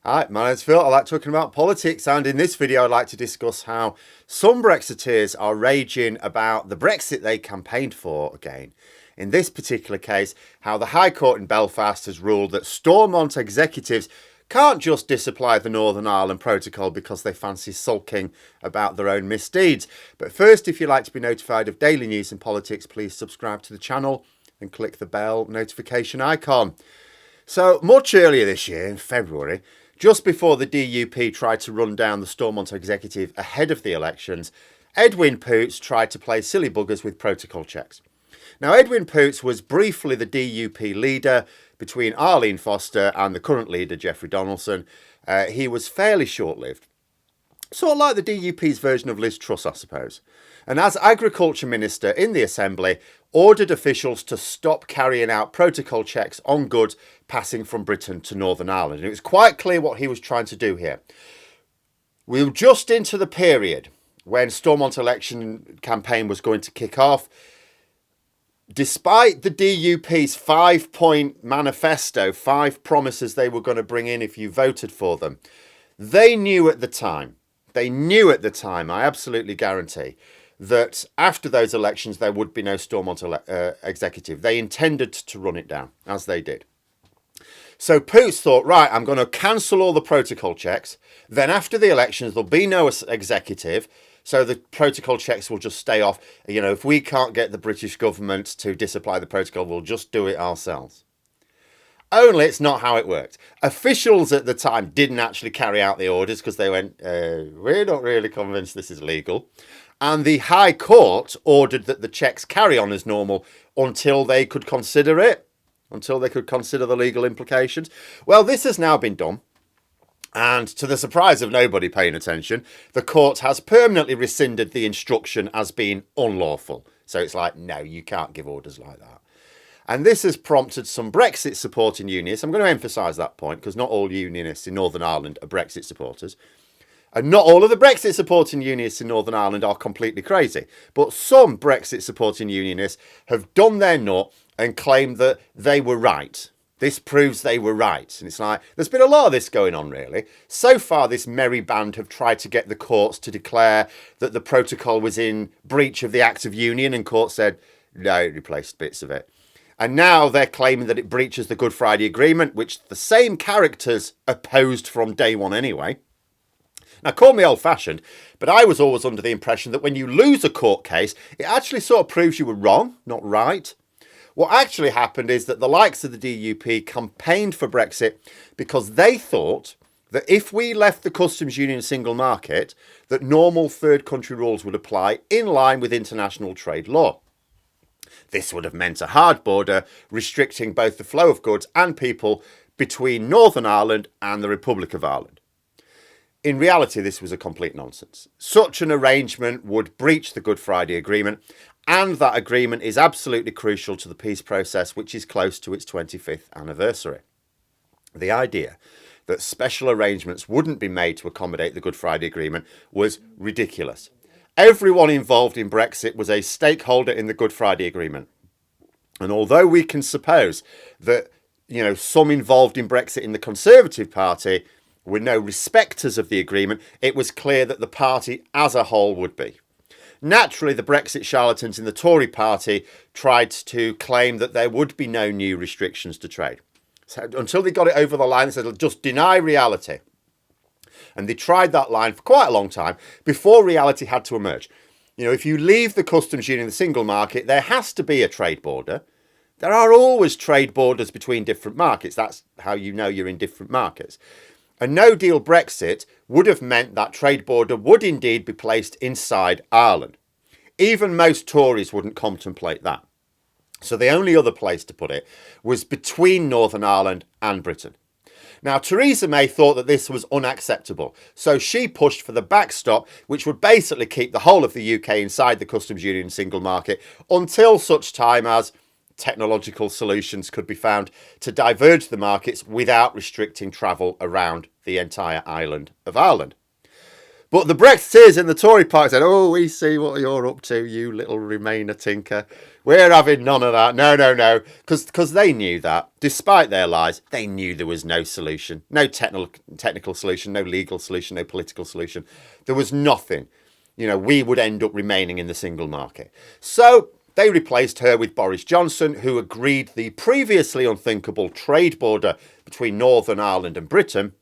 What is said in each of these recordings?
Hi, my name's Phil. I like talking about politics, and in this video, I'd like to discuss how some Brexiteers are raging about the Brexit they campaigned for again. In this particular case, how the High Court in Belfast has ruled that Stormont executives can't just disapply the Northern Ireland Protocol because they fancy sulking about their own misdeeds. But first, if you'd like to be notified of daily news and politics, please subscribe to the channel and click the bell notification icon. So, much earlier this year, in February, just before the DUP tried to run down the Stormont executive ahead of the elections, Edwin Poots tried to play silly buggers with protocol checks. Now, Edwin Poots was briefly the DUP leader between Arlene Foster and the current leader, Geoffrey Donaldson. He was fairly short-lived. Sort of like the DUP's version of Liz Truss, I suppose. And as Agriculture Minister in the Assembly, ordered officials to stop carrying out protocol checks on goods passing from Britain to Northern Ireland. And it was quite clear what he was trying to do here. We were just into the period when Stormont election campaign was going to kick off. Despite the DUP's 5-point manifesto, 5 promises they were going to bring in if you voted for them, they knew at the time, I absolutely guarantee, that after those elections there would be no Stormont executive. They intended to run it down, as they did. So Poots thought, right, I'm going to cancel all the protocol checks. Then after the elections, there'll be no executive. So the protocol checks will just stay off. You know, if we can't get the British government to disapply the protocol, we'll just do it ourselves. Only it's not how it worked. Officials at the time didn't actually carry out the orders because they went, we're not really convinced this is legal. And the High Court ordered that the checks carry on as normal until they could consider it, until they could consider the legal implications. Well, this has now been done. And to the surprise of nobody paying attention, the court has permanently rescinded the instruction as being unlawful. So it's like, no, you can't give orders like that. And this has prompted some Brexit supporting unionists. I'm going to emphasise that point because not all unionists in Northern Ireland are Brexit supporters. And not all of the Brexit supporting unionists in Northern Ireland are completely crazy. But some Brexit supporting unionists have done their nut and claimed that they were right. This proves they were right. And it's like, there's been a lot of this going on, really. So far, this merry band have tried to get the courts to declare that the protocol was in breach of the Act of Union, and court said, no, it replaced bits of it. And now they're claiming that it breaches the Good Friday Agreement, which the same characters opposed from day one anyway. Now, call me old-fashioned, but I was always under the impression that when you lose a court case, it actually sort of proves you were wrong, not right. What actually happened is that the likes of the DUP campaigned for Brexit because they thought that if we left the customs union single market, that normal third country rules would apply in line with international trade law. This would have meant a hard border restricting both the flow of goods and people between Northern Ireland and the Republic of Ireland. In reality, this was a complete nonsense. Such an arrangement would breach the Good Friday Agreement, and that agreement is absolutely crucial to the peace process, which is close to its 25th anniversary. The idea that special arrangements wouldn't be made to accommodate the Good Friday Agreement was ridiculous. Everyone involved in Brexit was a stakeholder in the Good Friday Agreement. And although we can suppose that, some involved in Brexit in the Conservative Party were no respecters of the agreement, it was clear that the party as a whole would be. Naturally, the Brexit charlatans in the Tory party tried to claim that there would be no new restrictions to trade. So until they got it over the line, they said, just deny reality. And they tried that line for quite a long time before reality had to emerge. If you leave the customs union, the single market, there has to be a trade border. There are always trade borders between different markets. That's how you know you're in different markets. A no-deal Brexit would have meant that trade border would indeed be placed inside Ireland. Even most Tories wouldn't contemplate that. So the only other place to put it was between Northern Ireland and Britain. Now, Theresa May thought that this was unacceptable, so she pushed for the backstop, which would basically keep the whole of the UK inside the customs union single market until such time as technological solutions could be found to diverge the markets without restricting travel around the entire island of Ireland. But the Brexiteers in the Tory party said, oh, we see what you're up to, you little Remainer tinker. We're having none of that. No, no, no. Because they knew that. Despite their lies, they knew there was no solution. No technical solution, no legal solution, no political solution. There was nothing. We would end up remaining in the single market. So they replaced her with Boris Johnson, who agreed the previously unthinkable trade border between Northern Ireland and Britain.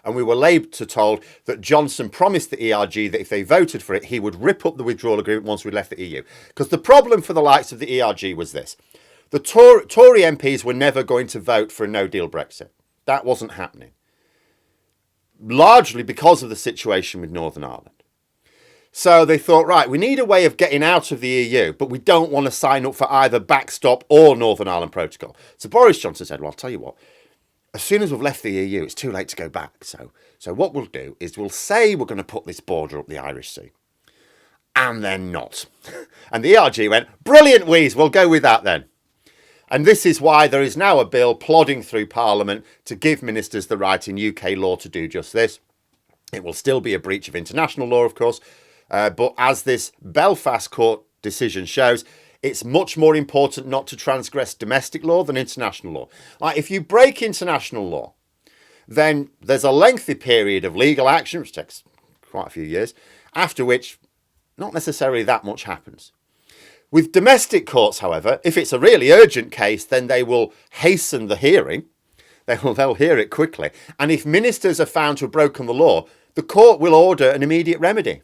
And we were later told that Johnson promised the ERG that if they voted for it, he would rip up the withdrawal agreement once we left the EU. Because the problem for the likes of the ERG was this. The Tory MPs were never going to vote for a no-deal Brexit. That wasn't happening. Largely because of the situation with Northern Ireland. So they thought, right, we need a way of getting out of the EU, but we don't want to sign up for either backstop or Northern Ireland Protocol. So Boris Johnson said, well, I'll tell you what. As soon as we've left the EU, it's too late to go back. So what we'll do is we'll say we're going to put this border up the Irish Sea. And then not. And the ERG went, brilliant, Wheeze, we'll go with that then. And this is why there is now a bill plodding through Parliament to give ministers the right in UK law to do just this. It will still be a breach of international law, of course. But as this Belfast court decision shows, it's much more important not to transgress domestic law than international law. Like if you break international law, then there's a lengthy period of legal action, which takes quite a few years, after which not necessarily that much happens. With domestic courts, however, if it's a really urgent case, then they will hasten the hearing. They'll hear it quickly. And if ministers are found to have broken the law, the court will order an immediate remedy.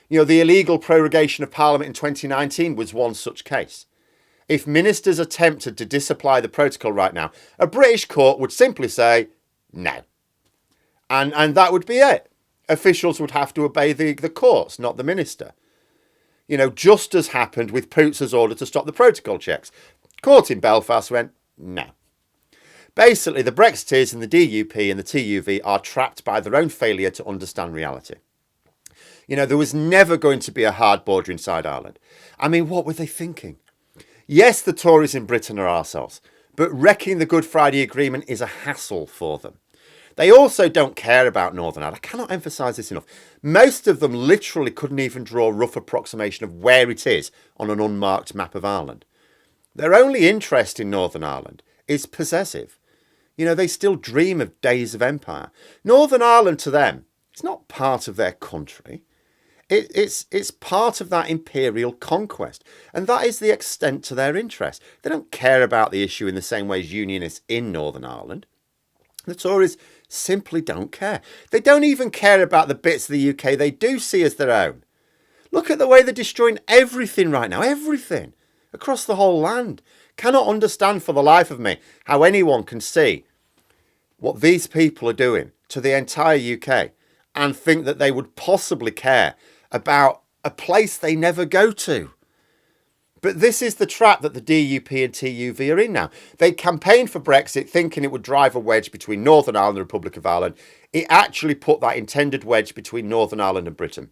The illegal prorogation of Parliament in 2019 was one such case. If ministers attempted to disapply the protocol right now, a British court would simply say, no. And that would be it. Officials would have to obey the courts, not the minister. Just as happened with Poots's order to stop the protocol checks. Court in Belfast went, no. Basically, the Brexiteers and the DUP and the TUV are trapped by their own failure to understand reality. There was never going to be a hard border inside Ireland. I mean, what were they thinking? Yes, the Tories in Britain are arseholes, but wrecking the Good Friday Agreement is a hassle for them. They also don't care about Northern Ireland. I cannot emphasise this enough. Most of them literally couldn't even draw a rough approximation of where it is on an unmarked map of Ireland. Their only interest in Northern Ireland is possessive. They still dream of days of empire. Northern Ireland to them, it's not part of their country. It's part of that imperial conquest. And that is the extent to their interest. They don't care about the issue in the same way as Unionists in Northern Ireland. The Tories simply don't care. They don't even care about the bits of the UK they do see as their own. Look at the way they're destroying everything right now. Everything. Across the whole land. Cannot understand for the life of me how anyone can see what these people are doing to the entire UK and think that they would possibly care about a place they never go to. But this is the trap that the DUP and TUV are in now. They campaigned for Brexit thinking it would drive a wedge between Northern Ireland and the Republic of Ireland. It actually put that intended wedge between Northern Ireland and Britain.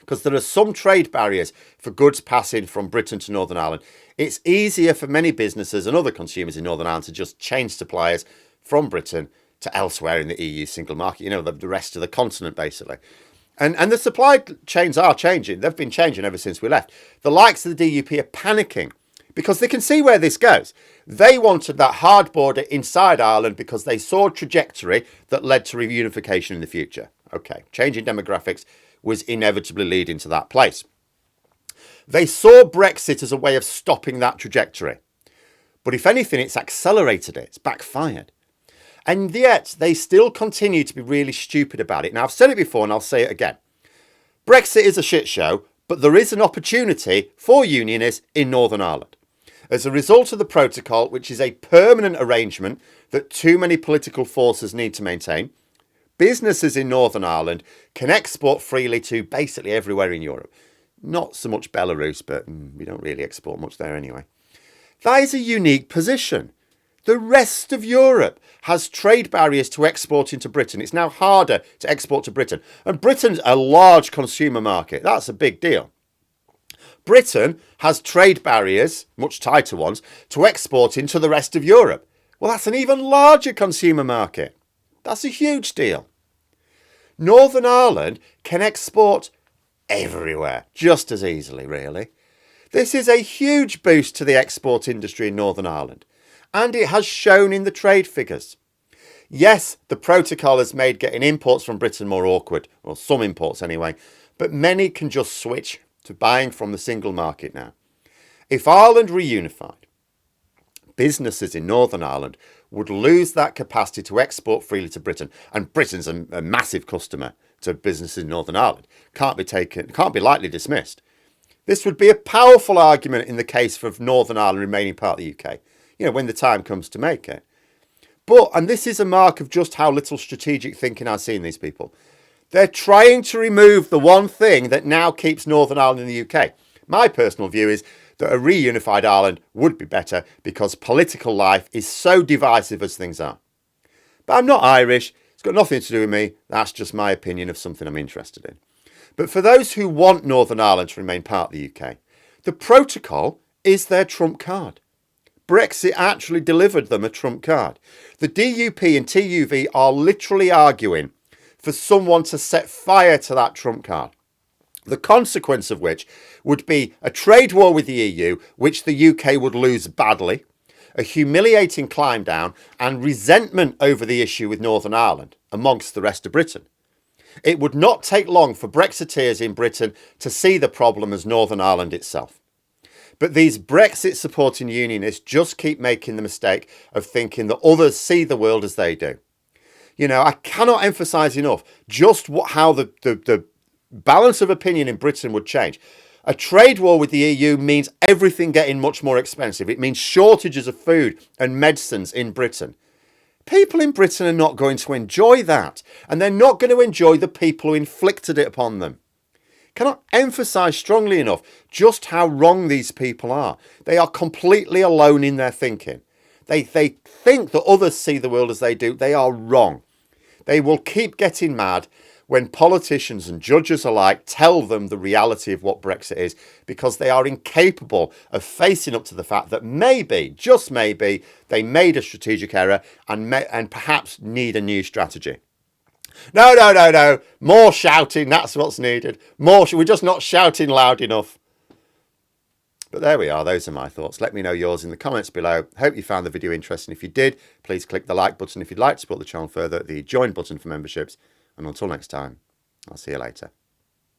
Because there are some trade barriers for goods passing from Britain to Northern Ireland. It's easier for many businesses and other consumers in Northern Ireland to just change suppliers from Britain to elsewhere in the EU single market, the rest of the continent, basically. And the supply chains are changing. They've been changing ever since we left. The likes of the DUP are panicking because they can see where this goes. They wanted that hard border inside Ireland because they saw a trajectory that led to reunification in the future. Okay, changing demographics was inevitably leading to that place. They saw Brexit as a way of stopping that trajectory. But if anything, it's accelerated it. It's backfired. And yet they still continue to be really stupid about it. Now, I've said it before and I'll say it again. Brexit is a shit show, but there is an opportunity for Unionists in Northern Ireland. As a result of the protocol, which is a permanent arrangement that too many political forces need to maintain, businesses in Northern Ireland can export freely to basically everywhere in Europe. Not so much Belarus, but we don't really export much there anyway. That is a unique position. The rest of Europe has trade barriers to export into Britain. It's now harder to export to Britain. And Britain's a large consumer market. That's a big deal. Britain has trade barriers, much tighter ones, to export into the rest of Europe. Well, that's an even larger consumer market. That's a huge deal. Northern Ireland can export everywhere just as easily, really. This is a huge boost to the export industry in Northern Ireland, and it has shown in the trade figures. Yes, the protocol has made getting imports from Britain more awkward, or some imports anyway, but many can just switch to buying from the single market now. If Ireland reunified, businesses in Northern Ireland would lose that capacity to export freely to Britain, and Britain's a massive customer to businesses in Northern Ireland. Can't be lightly dismissed. This would be a powerful argument in the case for Northern Ireland remaining part of the UK, when the time comes to make it. But, and this is a mark of just how little strategic thinking I see in these people, they're trying to remove the one thing that now keeps Northern Ireland in the UK. My personal view is that a reunified Ireland would be better because political life is so divisive as things are. But I'm not Irish. It's got nothing to do with me. That's just my opinion of something I'm interested in. But for those who want Northern Ireland to remain part of the UK, the protocol is their trump card. Brexit actually delivered them a trump card. The DUP and TUV are literally arguing for someone to set fire to that trump card. The consequence of which would be a trade war with the EU, which the UK would lose badly, a humiliating climb down, and resentment over the issue with Northern Ireland amongst the rest of Britain. It would not take long for Brexiteers in Britain to see the problem as Northern Ireland itself. But these Brexit supporting unionists just keep making the mistake of thinking that others see the world as they do. I cannot emphasise enough just how the balance of opinion in Britain would change. A trade war with the EU means everything getting much more expensive. It means shortages of food and medicines in Britain. People in Britain are not going to enjoy that, and they're not going to enjoy the people who inflicted it upon them. Cannot emphasise strongly enough just how wrong these people are. They are completely alone in their thinking. They think that others see the world as they do. They are wrong. They will keep getting mad when politicians and judges alike tell them the reality of what Brexit is, because they are incapable of facing up to the fact that maybe, just maybe, they made a strategic error and perhaps need a new strategy. No. More shouting, that's what's needed. We're just not shouting loud enough. But there we are, those are my thoughts. Let me know yours in the comments below. Hope you found the video interesting. If you did, please click the like button. If you'd like to support the channel further, the join button for memberships. And until next time, I'll see you later.